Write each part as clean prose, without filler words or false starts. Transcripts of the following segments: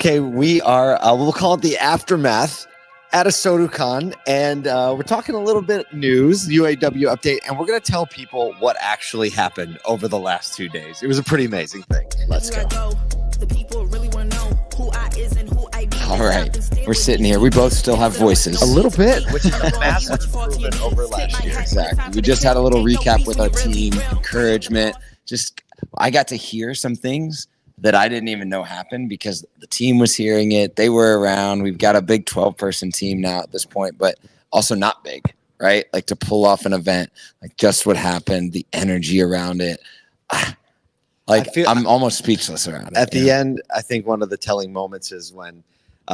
Okay, we are, we'll call it the aftermath at ASOTU CON, and we're talking a little bit news, UAW update, and we're going to tell people what actually happened over the last 2 days. It was a pretty amazing thing. Let's go. All right, we're sitting here. We both still have voices. A little bit, which is a massive improvement over last year. Exactly. We just had a little recap with our team, encouragement. I got to hear some things that I didn't even know happened because the team was hearing it. They were around. We've got a big 12-person team now at this point, but also not big, right? Like to pull off an event, like just what happened, the energy around it. I'm almost speechless around it. At the end, I think one of the telling moments is when,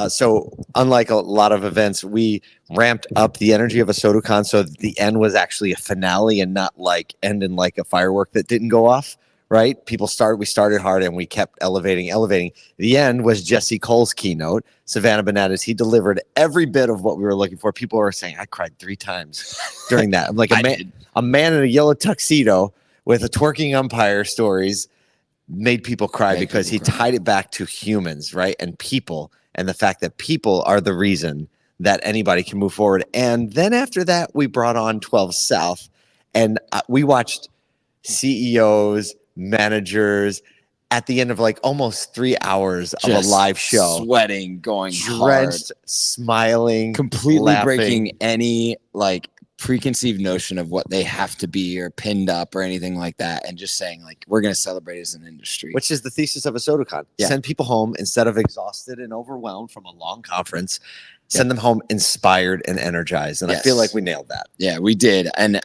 so unlike a lot of events, we ramped up the energy of ASOTU CON so the end was actually a finale and not like ending like a firework that didn't go off. Right? We started hard and we kept elevating. The end was Jesse Cole's keynote, Savannah Bananas. He delivered every bit of what we were looking for. People were saying, I cried 3 times during that. I'm like a man in a yellow tuxedo with a twerking umpire stories made people cry because he tied it back to humans, right? And people, and the fact that people are the reason that anybody can move forward. And then after that, we brought on 12 South and we watched CEOs, managers at the end of like almost 3 hours of a live show, sweating, going drenched, hard, smiling, completely laughing. breaking any like preconceived notion of what they have to be or pinned up or anything like that, and just saying like we're going to celebrate as an industry, which is the thesis of ASOTU CON. Send people home instead of exhausted and overwhelmed from a long conference. Send them home inspired and energized. And I feel like we nailed that. Yeah, we did. And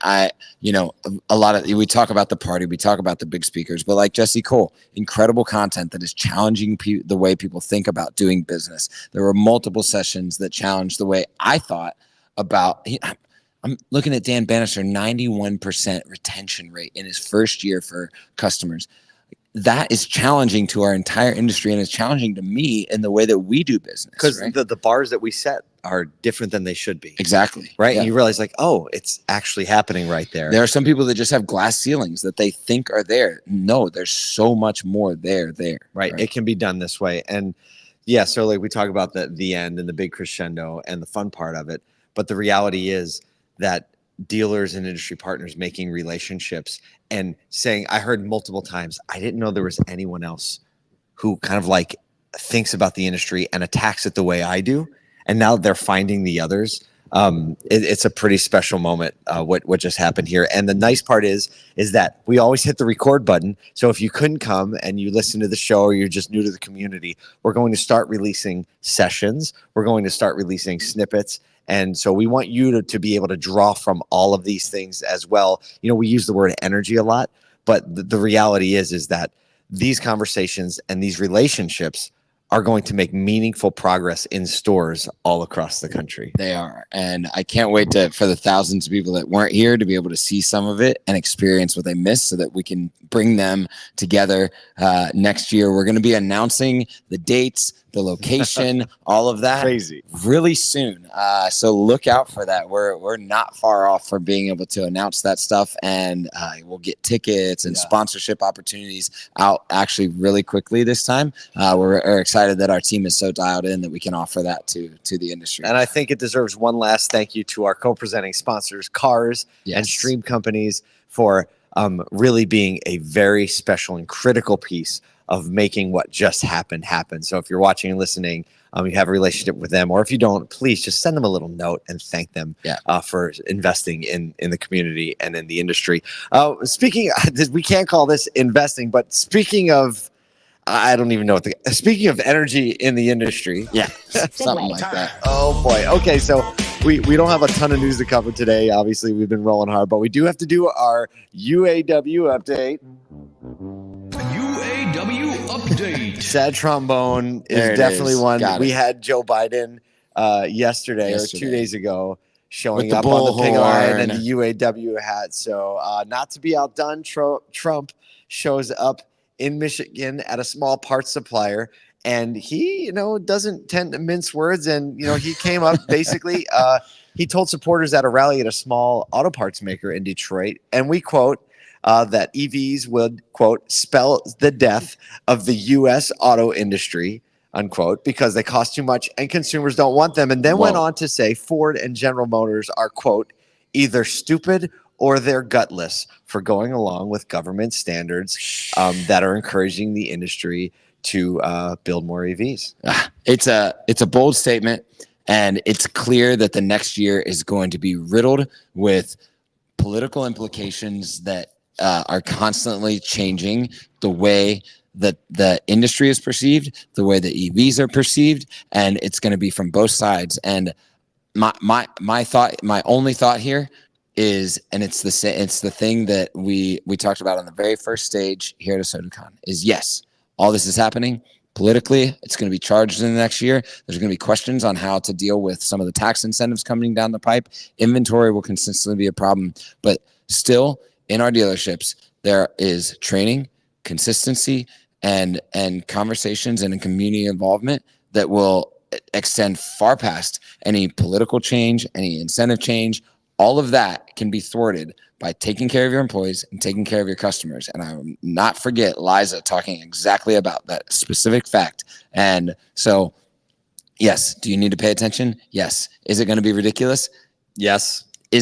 we talk about the party, we talk about the big speakers, but like Jesse Cole, incredible content that is challenging the way people think about doing business. There were multiple sessions that challenged the way I thought about. I'm looking at Dan Bannister, 91% retention rate in his first year for customers. That is challenging to our entire industry, and it's challenging to me in the way that we do business. Because the bars that we set are different than they should be. Exactly. Right. Yeah. And you realize like, oh, it's actually happening right there. There are some people that just have glass ceilings that they think are there. No, there's so much more there. Right. It can be done this way. And yeah, so like we talk about the end and the big crescendo and the fun part of it. But the reality is that dealers and industry partners making relationships and saying, I heard multiple times, I didn't know there was anyone else who kind of like thinks about the industry and attacks it the way I do. And now they're finding the others. It's a pretty special moment, what just happened here. And the nice part is that we always hit the record button. So if you couldn't come and you listen to the show or you're just new to the community, we're going to start releasing sessions. We're going to start releasing snippets. And so we want you to be able to draw from all of these things as well. You know, we use the word energy a lot, but the reality is that these conversations and these relationships are going to make meaningful progress in stores all across the country. They are. And I can't wait for the thousands of people that weren't here to be able to see some of it and experience what they missed so that we can bring them together next year. We're going to be announcing the dates, the location, all of that crazy really soon. So look out for that. We're not far off from being able to announce that stuff, and we'll get tickets and sponsorship opportunities out actually really quickly this time. We're excited that our team is so dialed in that we can offer that to the industry. And I think it deserves one last thank you to our co-presenting sponsors, Cars and Stream Companies, for really being a very special and critical piece of making what just happened happen. So if you're watching and listening, you have a relationship with them, or if you don't, please just send them a little note and thank them for investing in the community and in the industry. Speaking, we can't call this investing, but speaking of, I don't even know what speaking of energy in the industry. Yeah, something like that. Oh boy. Okay, so we don't have a ton of news to cover today. Obviously, we've been rolling hard, but we do have to do our UAW update. UAW update. Sad trombone is definitely one. We had Joe Biden yesterday or 2 days ago showing up on the pig iron and the UAW hat. So not to be outdone, Trump shows up in Michigan at a small parts supplier, and he, doesn't tend to mince words. And, he came up basically, he told supporters at a rally at a small auto parts maker in Detroit, and we quote, that EVs would, quote, spell the death of the U.S. auto industry. unquote, because they cost too much and consumers don't want them. And then went on to say Ford and General Motors are, quote, either stupid or they're gutless for going along with government standards that are encouraging the industry to build more EVs. It's a bold statement, and it's clear that the next year is going to be riddled with political implications that are constantly changing the way that the industry is perceived, the way the EVs are perceived, and it's going to be from both sides. And my only thought here is, and it's the thing that we talked about on the very first stage here at ASOTU CON, is yes, all this is happening politically. It's going to be charged in the next year. There's going to be questions on how to deal with some of the tax incentives coming down the pipe. Inventory will consistently be a problem, but still in our dealerships, there is training, consistency, and conversations and community involvement that will extend far past any political change, any incentive change. All of that can be thwarted by taking care of your employees and taking care of your customers. And I will not forget Liza talking exactly about that specific fact. And so, yes, do you need to pay attention? Yes. Is it going to be ridiculous? Yes. Are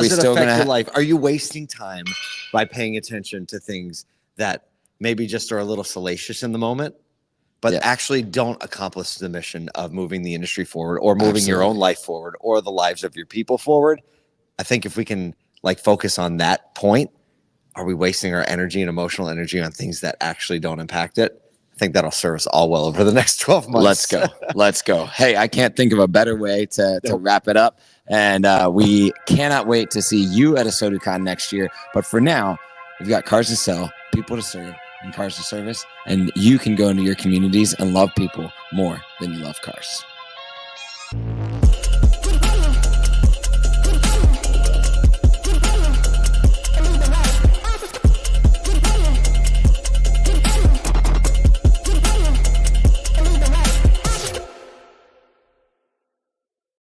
we still going to your life? Are you wasting time by paying attention to things that maybe just are a little salacious in the moment, but actually don't accomplish the mission of moving the industry forward or moving your own life forward or the lives of your people forward? I think if we can focus on that point, are we wasting our energy and emotional energy on things that actually don't impact it? I think that'll serve us all well over the next 12 months. Let's go. Let's go. Hey, I can't think of a better way to wrap it up. And we cannot wait to see you at ASOTU CON next year. But for now, we've got cars to sell, people to serve, and cars to service. And you can go into your communities and love people more than you love cars.